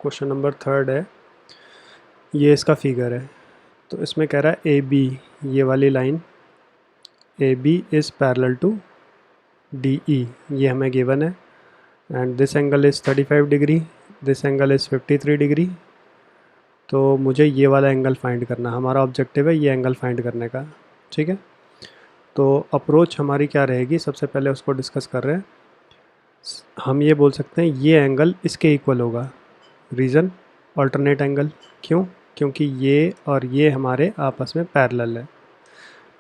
Question number 3 है, ये इसका फिगर है। तो इसमें कह रहा है ए बी, ये वाली line A B is parallel to D E, ये हमें गिवन है। And this angle is 35 degree, this angle is 53 degree. तो मुझे ये वाला एंगल फाइंड करना, हमारा ऑब्जेक्टिव है ये एंगल फाइंड करने का। ठीक है, तो अप्रोच हमारी क्या रहेगी, सबसे पहले उसको डिस्कस कर रहे हैं। हम ये बोल सकते हैं ये एंगल इसके इक्वल होगा। Reason, alternate angle. क्यों? क्योंकि ये और ये हमारे आपस में पैरेलल है।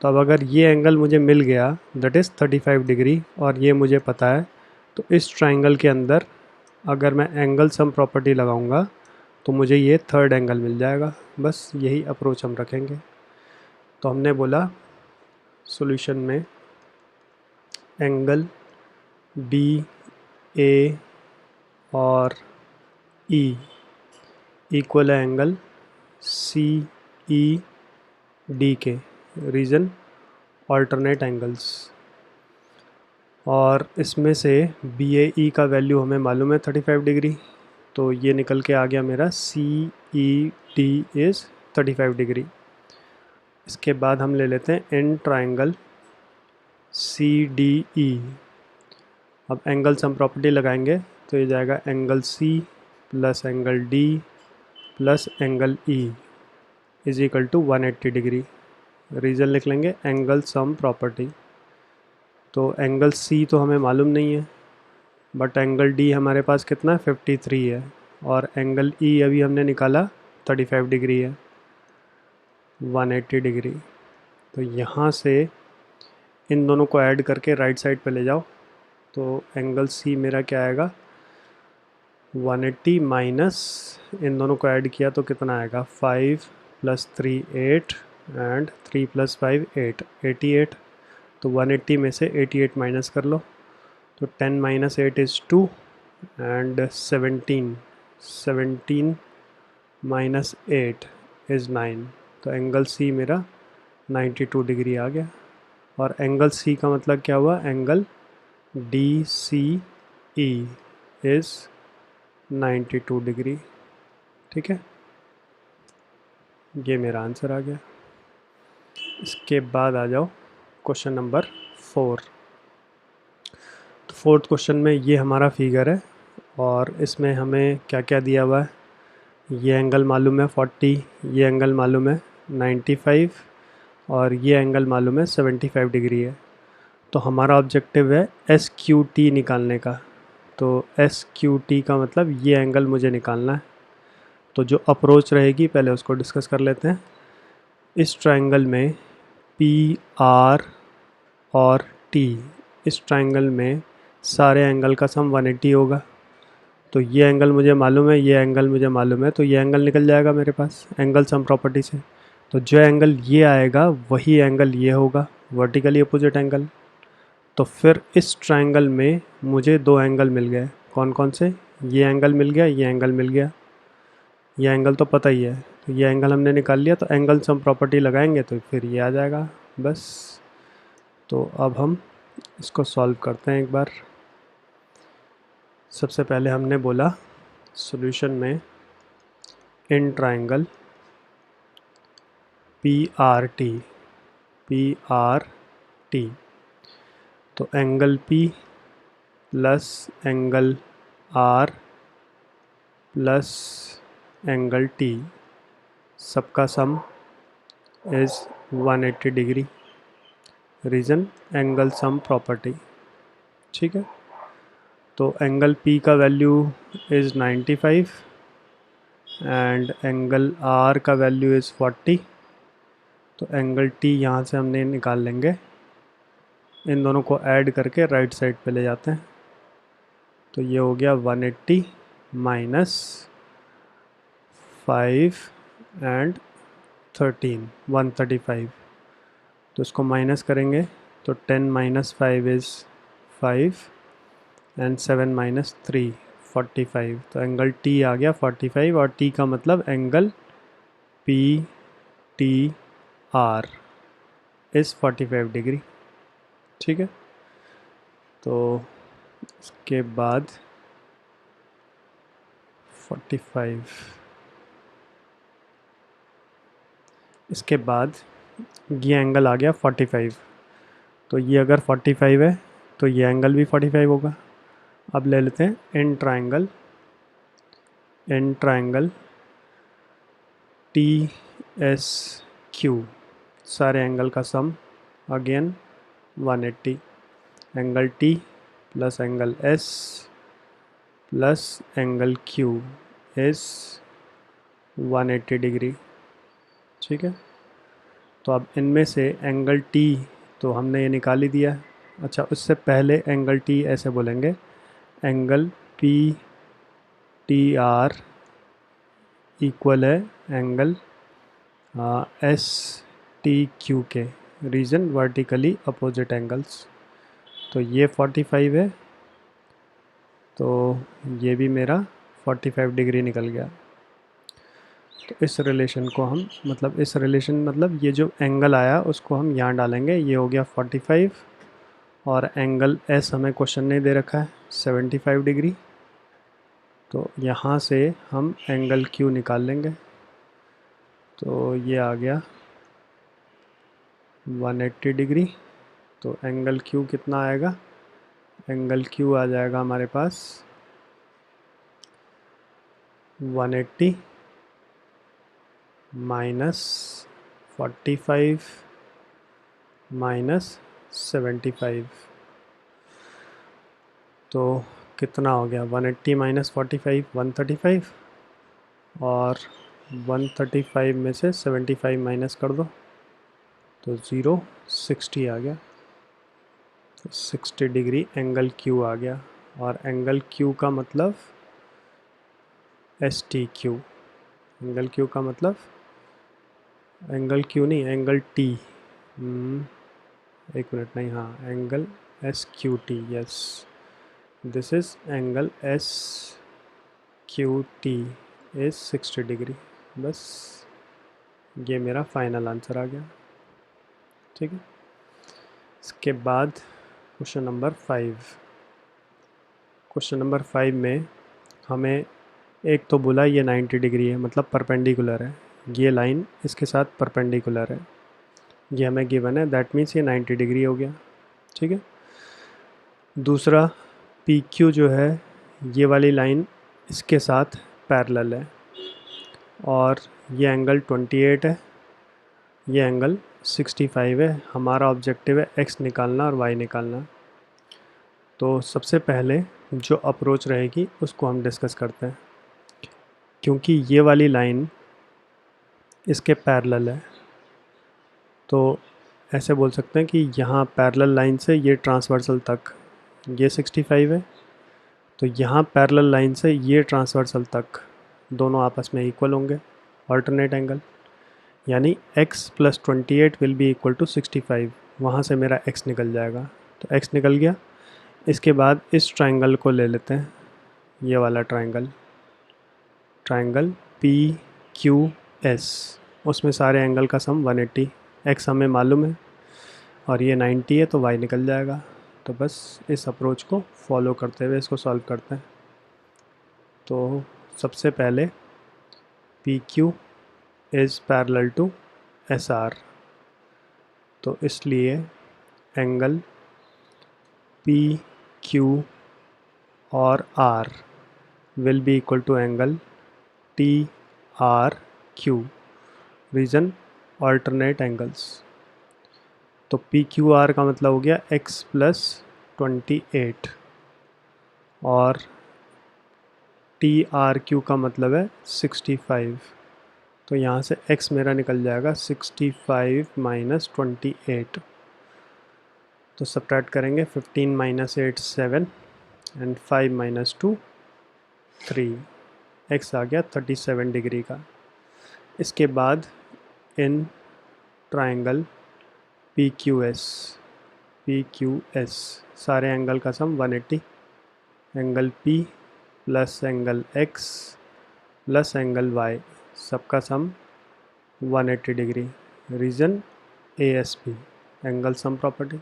तो अब अगर ये एंगल मुझे मिल गया दैट इज़ 35 डिग्री और ये मुझे पता है, तो इस ट्राइंगल के अंदर अगर मैं एंगल सम प्रॉपर्टी लगाऊंगा तो मुझे ये थर्ड एंगल मिल जाएगा। बस यही अप्रोच हम रखेंगे। तो हमने बोला सॉल्यूशन में एंगल बी ए और ई इक्वल है एंगल सी ई डी के। Reason, alternate angles. और इसमें से बी ए ई का वैल्यू हमें मालूम है 35 डिग्री, तो ये निकल के आ गया मेरा सी ई डी इज़ 35 डिग्री। इसके बाद हम ले लेते हैं in triangle C D E. अब एंगल सम प्रॉपर्टी लगाएंगे तो ये जाएगा angle C plus angle D plus angle E is equal to 180 degree. Reason लिख लेंगे एंगल सम प्रॉपर्टी। तो एंगल सी तो हमें मालूम नहीं है, बट एंगल डी हमारे पास कितना है 53 है, और एंगल ई अभी हमने निकाला 35 डिग्री है, 180 डिग्री। तो यहाँ से इन दोनों को ऐड करके राइट साइड पे ले जाओ, तो एंगल सी मेरा क्या आएगा 180 माइनस, इन दोनों को ऐड किया तो कितना आएगा 5 + 3 8 एंड 3 + 5 8, 88। तो 180 में से 88 माइनस कर लो, तो 10 - 8 इज़ 2 एंड 17 - 8 इज़ 9। तो एंगल सी मेरा 92 डिग्री आ गया। और एंगल सी का मतलब क्या हुआ, angle D C E is 92 degree. ठीक है, ये मेरा आंसर आ गया। इसके बाद आ जाओ क्वेश्चन नंबर 4। तो फोर्थ क्वेश्चन में ये हमारा फिगर है और इसमें हमें क्या क्या दिया हुआ है। ये एंगल मालूम है 40, ये एंगल मालूम है 95 और ये एंगल मालूम है 75 डिग्री है। तो हमारा ऑब्जेक्टिव है एस क्यू टी निकालने का। तो एस क्यू टी का मतलब ये एंगल मुझे निकालना है। तो जो अप्रोच रहेगी पहले उसको डिस्कस कर लेते हैं। इस ट्रायंगल में पी आर और टी, इस ट्रायंगल में सारे एंगल का सम 180 होगा। तो ये एंगल मुझे मालूम है, ये एंगल मुझे मालूम है, तो ये एंगल निकल जाएगा मेरे पास एंगल सम प्रॉपर्टी से। तो जो एंगल ये आएगा वही एंगल ये होगा, वर्टिकली अपोजिट एंगल। तो फिर इस ट्रायंगल में मुझे दो एंगल मिल गए। कौन कौन से? ये एंगल मिल गया, ये एंगल मिल गया। ये एंगल तो पता ही है, तो ये एंगल हमने निकाल लिया। तो एंगल सम प्रॉपर्टी लगाएंगे तो फिर ये आ जाएगा बस। तो अब हम इसको सॉल्व करते हैं एक बार। सबसे पहले हमने बोला सॉल्यूशन में in triangle P R T, P R T, तो angle P plus angle R plus angle T, सबका sum is 180 degree. Reason, angle sum property. ठीक है, तो एंगल पी का value is 95 and angle R का value is 40। तो angle T यहाँ से हमने निकाल लेंगे, इन दोनों को ऐड करके राइट साइड पे ले जाते हैं। तो ये हो गया 180 माइनस 5 एंड 13, 135। तो इसको माइनस करेंगे तो 10 - 5 इज़ 5 एंड 7 - 3 45। तो एंगल टी आ गया 45 और टी का मतलब angle P T R is 45 degree. ठीक है, तो इसके बाद 45। इसके बाद ये एंगल आ गया 45, तो ये अगर 45 है तो ये एंगल भी 45 होगा। अब ले लेते हैं in triangle T S Q, सारे एंगल का sum again 180, angle T plus angle S plus angle Q is 180 degree. ठीक है, तो अब इनमें से एंगल टी तो हमने ये निकाल ही दिया है। अच्छा, उससे पहले एंगल टी ऐसे बोलेंगे, angle P T R equal है एंगल एस टी क्यू के, रीजन वर्टिकली अपोजिट एंगल्स। तो ये 45 है, तो ये भी मेरा 45 डिग्री निकल गया। तो इस रिलेशन को हम मतलब ये जो एंगल आया उसको हम यहाँ डालेंगे, ये हो गया 45, और एंगल एस हमें क्वेश्चन ने दे रखा है 75 डिग्री, तो यहाँ से हम एंगल क्यू निकाल लेंगे। तो ये आ गया 180 डिग्री। तो एंगल क्यू कितना आएगा, एंगल क्यू आ जाएगा हमारे पास 180 माइनस 45 माइनस 75, तो कितना हो गया 180 माइनस 45 135, और 135 में से 75 माइनस कर दो तो 60 आ गया। तो 60 डिग्री एंगल क्यू आ गया, और एंगल क्यू का मतलब S T Q, angle Q का मतलब एंगल क्यू नहीं, एंगल टी, एक मिनट, नहीं, हाँ, angle S Q T, yes, this is angle S Q T is 60 degree. बस ये मेरा फाइनल आंसर आ गया। ठीक है, इसके बाद क्वेश्चन नंबर 5। क्वेश्चन नंबर 5 में हमें एक तो बोला ये 90 डिग्री है, मतलब परपेंडिकुलर है, ये लाइन इसके साथ परपेंडिकुलर है, ये हमें गिवन है, दैट मीन्स ये 90 डिग्री हो गया। ठीक है, दूसरा पी क्यू जो है, ये वाली लाइन इसके साथ पैरेलल है, और ये एंगल 28 है, ये एंगल 65 है। हमारा ऑब्जेक्टिव है एक्स निकालना और वाई निकालना। तो सबसे पहले जो अप्रोच रहेगी उसको हम डिस्कस करते हैं। क्योंकि ये वाली लाइन इसके पैरेलल है, तो ऐसे बोल सकते हैं कि यहाँ पैरेलल लाइन से ये ट्रांसवर्सल तक ये 65 है, तो यहाँ पैरेलल लाइन से ये ट्रांसवर्सल तक दोनों आपस में इक्वल होंगे, ऑल्टरनेट एंगल, यानी x plus 28 will be equal to 65। वहाँ से मेरा x निकल जाएगा, तो x निकल गया। इसके बाद इस ट्रायंगल को ले लेते हैं, ये वाला ट्रायंगल पी क्यू एस, उसमें सारे एंगल का सम 180, x हमें मालूम है और ये 90 है, तो y निकल जाएगा। तो बस इस अप्रोच को फॉलो करते हुए इसको सॉल्व करते हैं। तो सबसे पहले P Q is parallel to S R, तो इसलिए एंगल पी क्यू और R will be equal to angle T R Q, reason alternate angles. तो पी क्यू आर का मतलब हो गया x प्लस 28, और टी आर क्यू का मतलब है 65। तो यहाँ से x मेरा निकल जाएगा 65 माइनस 28, तो सब्ट्रैक्ट करेंगे 15 माइनस 8 7 एंड 5 माइनस 2 3, x आ गया 37 डिग्री का। इसके बाद in triangle P Q S सारे एंगल का sum 180, angle P plus angle X plus angle Y सबका sum 180 degree, reason ASP, angle sum property.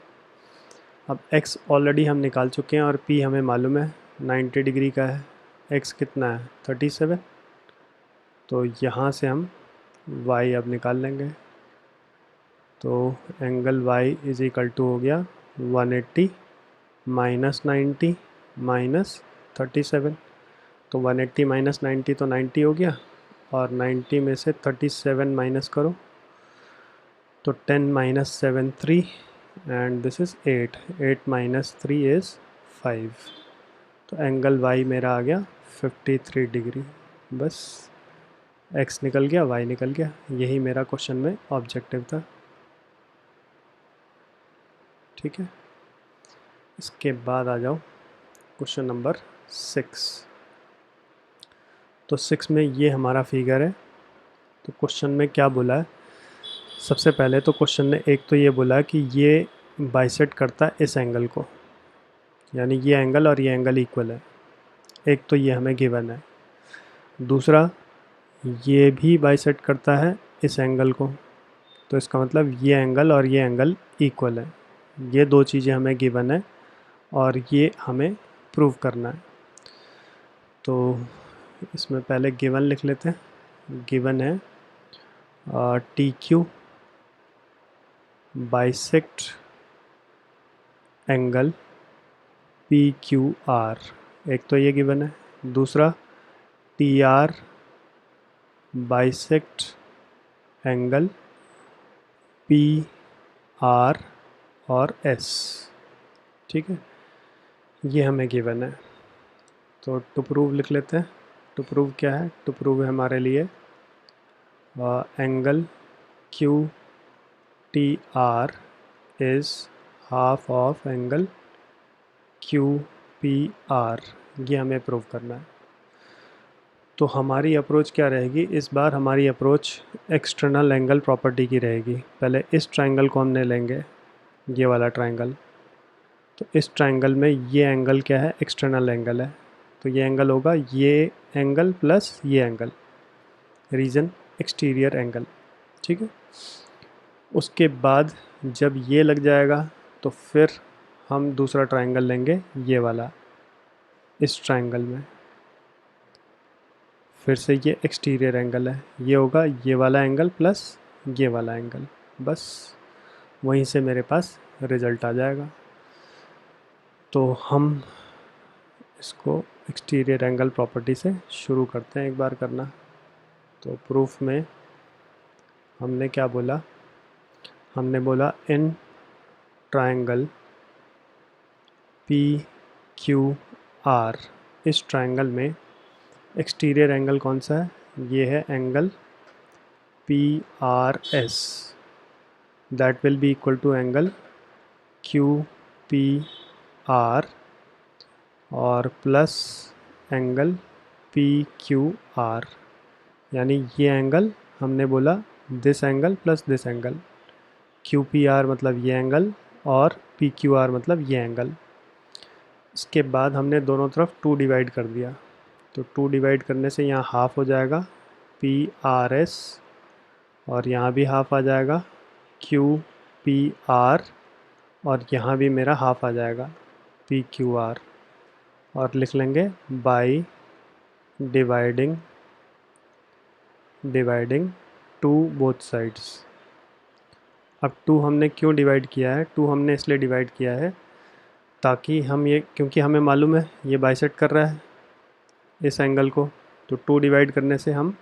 अब X ऑलरेडी हम निकाल चुके हैं और P हमें मालूम है 90 डिग्री का है, x कितना है 37, तो यहाँ से हम y अब निकाल लेंगे। तो angle y is equal to हो गया 180 माइनस 90 माइनस 37। तो 180 माइनस 90 तो 90 हो गया, और 90 में से 37 माइनस करो तो 10 minus 7 3 and this is 8, 8 minus 3 is 5। तो एंगल y मेरा आ गया 53 डिग्री। बस x निकल गया, y निकल गया। यही मेरा क्वेश्चन में ऑब्जेक्टिव था। ठीक है, इसके बाद आ जाओ क्वेश्चन नंबर 6। तो 6 में ये हमारा फिगर है। तो क्वेश्चन में क्या बोला है, सबसे पहले तो क्वेश्चन ने एक तो ये बोला कि ये बाइसेक्ट करता है इस एंगल को, यानी ये एंगल और ये एंगल इक्वल है। एक तो ये हमें गिवन है। दूसरा, ये भी बाइसेक्ट करता है इस एंगल को, तो इसका मतलब ये एंगल और ये एंगल इक्वल है। ये दो चीज़ें हमें गिवन है और ये हमें प्रूव करना है। तो इसमें पहले गिवन लिख लेते हैं। गिवन है T Q bisect angle P Q are, एक तो ये गिवन है। दूसरा, T R bisect angle P R और एस। ठीक है, ये हमें गिवन है। तो टू प्रूव लिख लेते हैं। टू प्रूव क्या है, टू प्रूव है हमारे लिए angle Q T are is half of angle Q P are, ये हमें प्रूव करना है। तो हमारी अप्रोच क्या रहेगी इस बार, हमारी अप्रोच एक्सटर्नल एंगल प्रॉपर्टी की रहेगी। पहले इस ट्रायंगल को हमने लेंगे, ये वाला ट्रायंगल। तो इस ट्रायंगल में ये एंगल क्या है, एक्सटर्नल एंगल है। तो ये एंगल होगा ये एंगल प्लस ये एंगल, रीजन एक्सटीरियर एंगल। ठीक है, उसके बाद जब ये लग जाएगा तो फिर हम दूसरा ट्रायंगल लेंगे, ये वाला, इस ट्रायंगल में फिर से ये एक्सटीरियर एंगल है। ये होगा ये वाला एंगल प्लस ये वाला एंगल। बस वहीं से मेरे पास रिज़ल्ट आ जाएगा। तो हम इसको एक्सटीरियर एंगल प्रॉपर्टी से शुरू करते हैं एक बार करना। तो प्रूफ में हमने क्या बोला, हमने बोला in triangle P Q R, इस ट्रायंगल में एक्सटीरियर एंगल कौन सा है, ये है angle P R S, that will be equal to angle Q P R और plus angle P Q R, यानी ये एंगल हमने बोला this angle plus this angle, Q P R मतलब ये एंगल और पी क्यू आर मतलब ये एंगल। इसके बाद हमने दोनों तरफ 2 डिवाइड कर दिया। तो 2 डिवाइड करने से यहाँ हाफ हो जाएगा पी आर एस, और यहाँ भी हाफ आ जाएगा क्यू पी आर, और यहाँ भी मेरा हाफ आ जाएगा पी क्यू आर, और लिख लेंगे by dividing to both sides. अब 2 हमने क्यों डिवाइड किया है, 2 हमने इसलिए डिवाइड किया है ताकि हम ये, क्योंकि हमें मालूम है ये बाइसेक्ट कर रहा है इस एंगल को, तो 2 डिवाइड करने से हम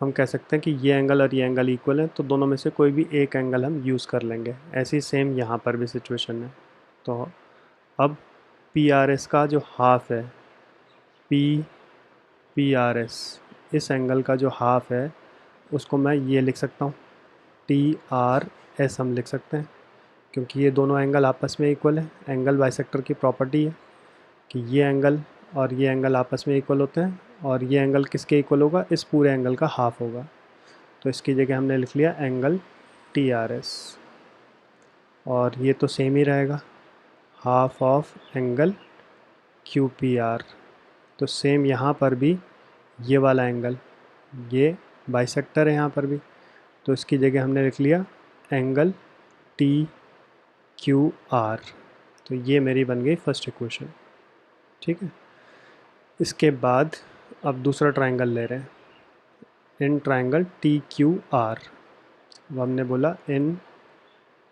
कह सकते हैं कि ये एंगल और ये एंगल इक्वल है, तो दोनों में से कोई भी एक एंगल हम यूज़ कर लेंगे। ऐसी सेम यहाँ पर भी सिचुएशन है। तो अब पी आर एस का जो हाफ है, पी आर एस, इस एंगल का जो हाफ है उसको मैं ये लिख सकता हूँ टी आर एस, हम लिख सकते हैं, क्योंकि ये दोनों एंगल आपस में इक्वल है। एंगल बाइसेक्टर की प्रॉपर्टी है कि ये एंगल और ये एंगल आपस में इक्वल होते हैं, और ये एंगल किसके इक्वल होगा, इस पूरे एंगल का हाफ होगा। तो इसकी जगह हमने लिख लिया एंगल टी आर एस, और ये तो सेम ही रहेगा half of angle Q P are. तो सेम यहाँ पर भी ये वाला एंगल, ये बाइसेक्टर है यहाँ पर भी, तो इसकी जगह हमने लिख लिया एंगल टी क्यू आर। तो ये मेरी बन गई फर्स्ट इक्वेशन। ठीक है, इसके बाद अब दूसरा ट्रायंगल ले रहे हैं, in triangle T Q R. अब हमने बोला in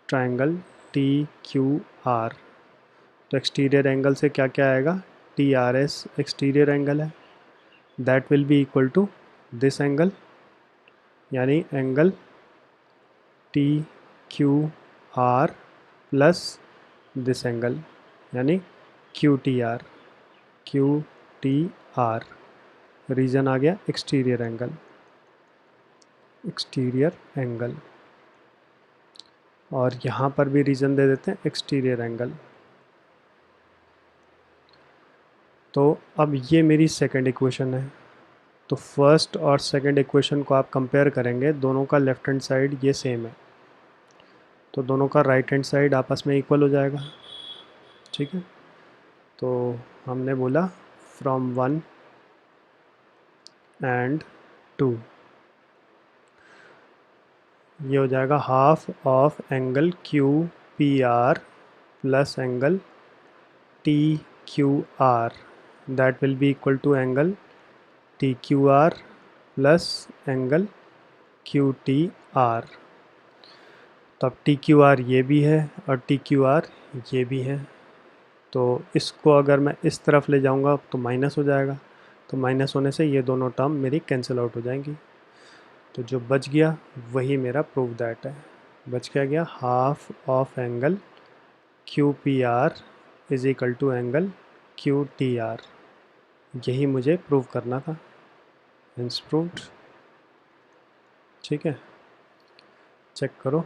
triangle T Q R, तो एक्सटीरियर एंगल से क्या क्या आएगा, T R S exterior angle है, that will be equal to this angle, यानी angle T Q R plus this angle, यानी Q T R. Q T R reason आ गया एक्सटीरियर एंगल, एक्सटीरियर एंगल, और यहाँ पर भी रीजन दे देते हैं एक्सटीरियर एंगल। तो अब ये मेरी सेकंड इक्वेशन है। तो फर्स्ट और सेकंड इक्वेशन को आप कंपेयर करेंगे, दोनों का लेफ्ट हैंड साइड ये सेम है, तो दोनों का राइट हैंड साइड आपस में इक्वल हो जाएगा, ठीक है। तो हमने बोला फ्रॉम 1 एंड 2, ये हो जाएगा half of angle Q P R plus angle T Q R, that will be equal to angle T Q R plus angle Q T R. तो अब टी क्यू आर ये भी है और टी क्यू आर ये भी है, तो इसको अगर मैं इस तरफ ले जाऊंगा तो माइनस हो जाएगा, तो माइनस होने से ये दोनों टर्म मेरी कैंसिल आउट हो जाएंगी। तो जो बच गया वही मेरा प्रूव दैट है। बच क्या गया, half of angle Q P R is equal to angle Q T R, यही मुझे प्रूव करना था, हेंस प्रूव्ड। ठीक है, चेक करो,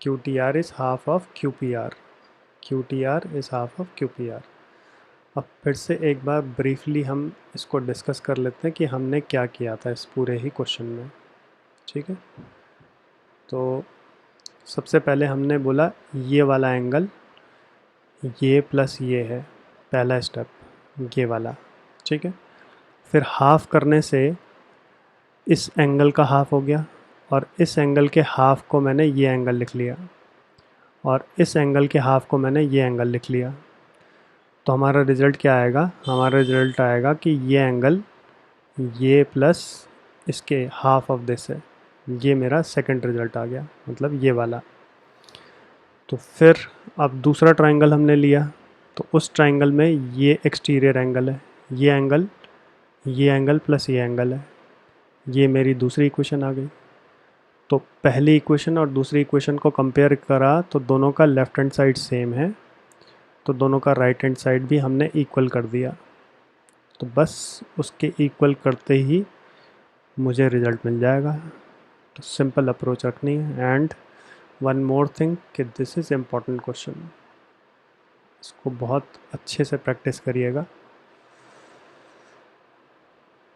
Q T are is half of Q P are, Q T are is half of Q P are. अब फिर से एक बार ब्रीफली हम इसको डिस्कस कर लेते हैं कि हमने क्या किया था इस पूरे ही क्वेश्चन में, ठीक है। तो सबसे पहले हमने बोला ये वाला एंगल ये प्लस ये है, पहला स्टेप ये वाला, ठीक है। फिर हाफ करने से इस एंगल का हाफ हो गया, और इस एंगल के हाफ को मैंने ये एंगल लिख लिया, और इस एंगल के हाफ को मैंने ये एंगल लिख लिया। तो हमारा रिज़ल्ट क्या आएगा, हमारा रिज़ल्ट आएगा कि ये एंगल ये प्लस इसके हाफ ऑफ दिस है, ये मेरा सेकंड रिज़ल्ट आ गया, मतलब ये वाला। तो फिर अब दूसरा ट्रायंगल हमने लिया, तो उस ट्रायंगल में ये एक्सटीरियर एंगल है, ये एंगल प्लस ये एंगल है, ये मेरी दूसरी इक्वेशन आ गई। तो पहली इक्वेशन और दूसरी इक्वेशन को कंपेयर करा तो दोनों का लेफ़्ट हैंड साइड सेम है, तो दोनों का राइट हैंड साइड भी हमने इक्वल कर दिया। तो बस उसके इक्वल करते ही मुझे रिज़ल्ट मिल जाएगा। तो सिंपल अप्रोच रखनी है। एंड वन मोर थिंग कि दिस इज़ इम्पॉर्टेंट क्वेश्चन, इसको बहुत अच्छे से प्रैक्टिस करिएगा।